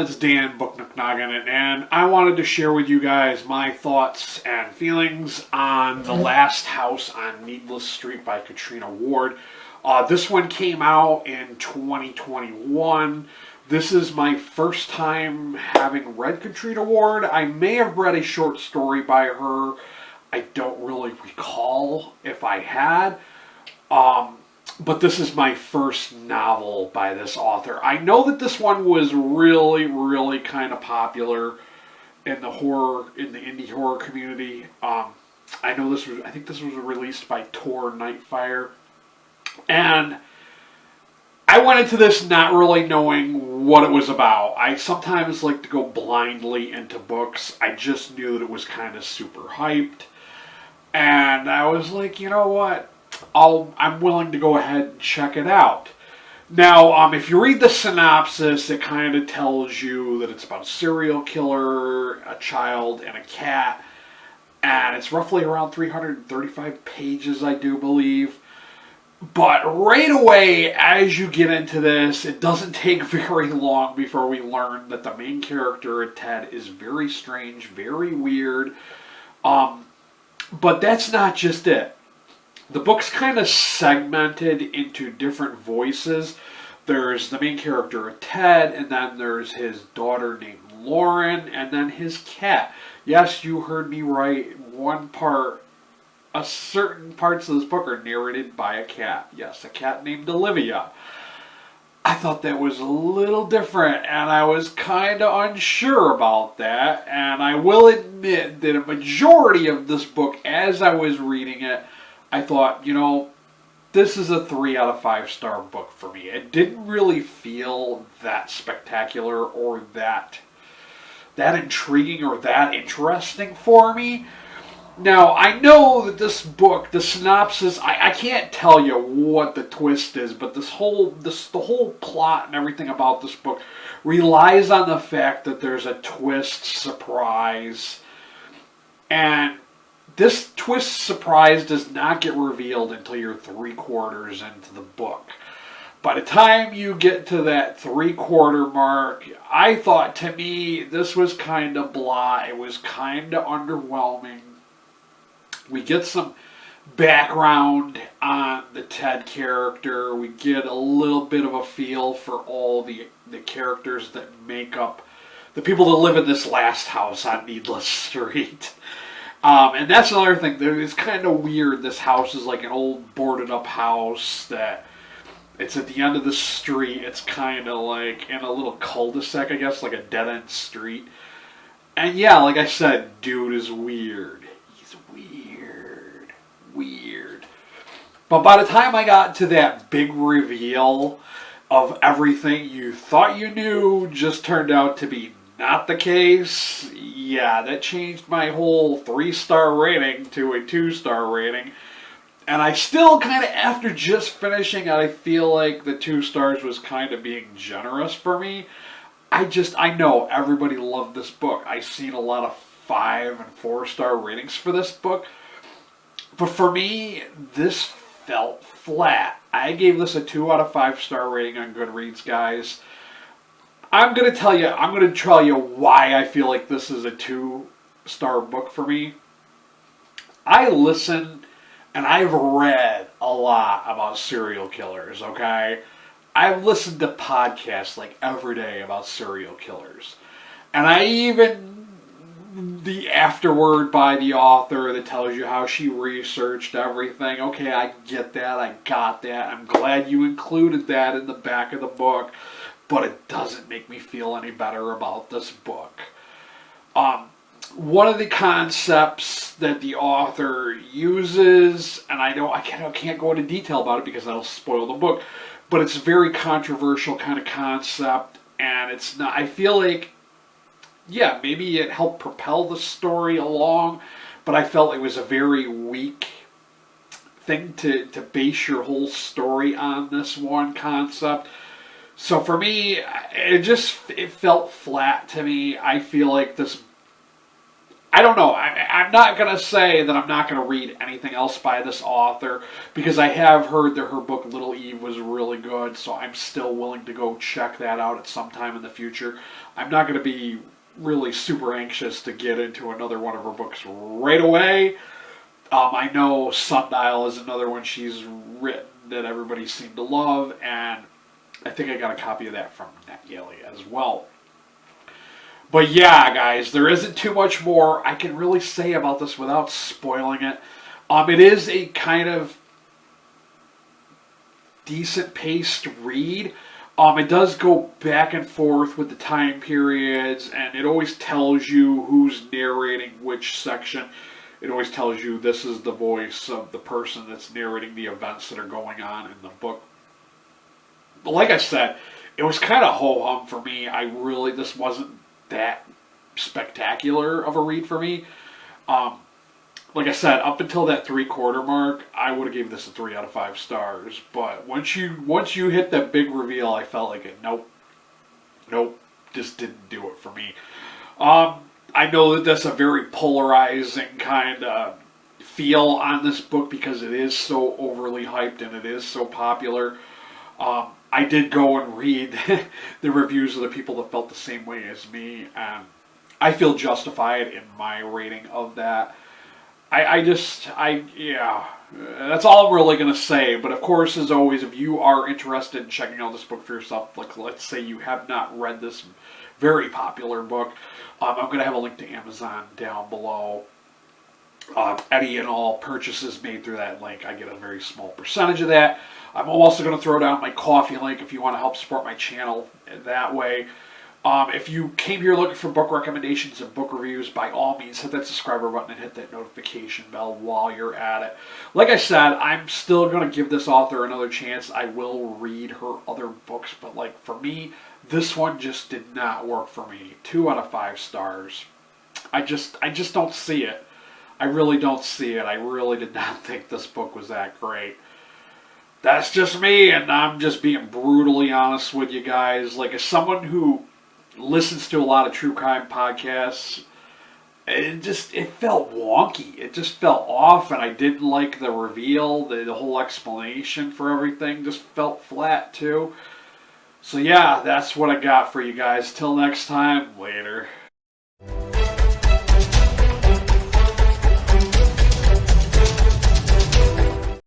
it's Dan Booknooknoggin, and I wanted to share with you guys my thoughts and feelings on The Last House on Needless Street by Catriona Ward. This one came out in 2021. This is my first time having read Catriona Ward. I may have read a short story by her. I don't really recall if I had. But this is my first novel by this author. I know that this one was really kind of popular in the indie horror community. I think this was released by Tor Nightfire. And I went into this not really knowing what it was about. I sometimes like to go blindly into books. I just knew that it was kind of super hyped. And I was like, you know what? I'm willing to go ahead and check it out. Now, if you read the synopsis, it kind of tells you that it's about a serial killer, a child, and a cat. And it's roughly around 335 pages, I do believe. But right away, as you get into this, it doesn't take very long before we learn that the main character, Ted, is very strange, very weird. But that's not just it. The book's kind of segmented into different voices. There's the main character, Ted, and then there's his daughter named Lauren, and then his cat. Yes, you heard me right. Certain parts of this book are narrated by a cat. Yes, a cat named Olivia. I thought that was a little different, and I was kind of unsure about that. And I will admit that a majority of this book, as I was reading it, I thought, this is a 3 out of 5 star book for me. It didn't really feel that spectacular or that intriguing or that interesting for me. Now, I know that this book, the synopsis, I can't tell you what the twist is, but the whole plot and everything about this book relies on the fact that there's a twist surprise. And this twist surprise does not get revealed until you're 3/4 into the book. By the time you get to that 3/4 mark, I thought, to me, this was kind of blah. It was kind of underwhelming. We get some background on the Ted character. We get a little bit of a feel for all the characters that make up the people that live in this last house on Needless Street. And that's another thing. It's kind of weird. This house is like an old boarded up house that it's at the end of the street. It's kind of like in a little cul-de-sac, I guess, like a dead-end street. And yeah, like I said, dude is weird. He's weird. But by the time I got to that big reveal of everything you thought you knew just turned out to be not the case, yeah, that changed my whole 3-star rating to a 2-star rating. And I still kind of, after just finishing it, I feel like the 2 stars was kind of being generous for me. I know everybody loved this book. I've seen a lot of 5 and 4-star ratings for this book. But for me, this felt flat. I gave this a 2 out of 5-star rating on Goodreads, guys. I'm going to tell you why I feel like this is a 2-star book for me. I listen and I've read a lot about serial killers, okay? I've listened to podcasts like every day about serial killers. And the afterword by the author that tells you how she researched everything. Okay, I get that. I got that. I'm glad you included that in the back of the book. But it doesn't make me feel any better about this book. One of the concepts that the author uses, and I can't go into detail about it because that'll spoil the book, but it's a very controversial kind of concept, and it's not. I feel like, yeah, maybe it helped propel the story along, but I felt it was a very weak thing to base your whole story on, this one concept. So for me, it felt flat to me. I feel like this I don't know. I'm not going to say that I'm not going to read anything else by this author because I have heard that her book Little Eve was really good, so I'm still willing to go check that out at some time in the future. I'm not going to be really super anxious to get into another one of her books right away. I know Sundial is another one she's written that everybody seemed to love, and I think I got a copy of that from NetGalley as well. But yeah, guys, there isn't too much more I can really say about this without spoiling it. It is a kind of decent paced read. It does go back and forth with the time periods, and it always tells you who's narrating which section. It always tells you this is the voice of the person that's narrating the events that are going on in the book. But like I said, it was kind of ho-hum for me. This wasn't that spectacular of a read for me. Like I said, up until that 3/4 mark, I would have gave this a 3 out of 5 stars. But once you hit that big reveal, I felt like nope, just didn't do it for me. I know that that's a very polarizing kind of feel on this book because it is so overly hyped and it is so popular. I did go and read the reviews of the people that felt the same way as me, and I feel justified in my rating of that. Yeah, that's all I'm really going to say. But of course, as always, if you are interested in checking out this book for yourself, like let's say you have not read this very popular book, I'm going to have a link to Amazon down below. Any and all purchases made through that link, I get a very small percentage of that. I'm also going to throw down my Ko-fi link if you want to help support my channel that way. If you came here looking for book recommendations and book reviews, by all means, hit that subscriber button and hit that notification bell while you're at it. Like I said, I'm still going to give this author another chance. I will read her other books, but like for me, this one just did not work for me. 2 out of 5 stars. I just don't see it. I really don't see it. I really did not think this book was that great. That's just me, and I'm just being brutally honest with you guys. Like, as someone who listens to a lot of true crime podcasts, it felt wonky. It just felt off, and I didn't like the reveal. The whole explanation for everything just felt flat, too. So yeah, that's what I got for you guys. Till next time, later.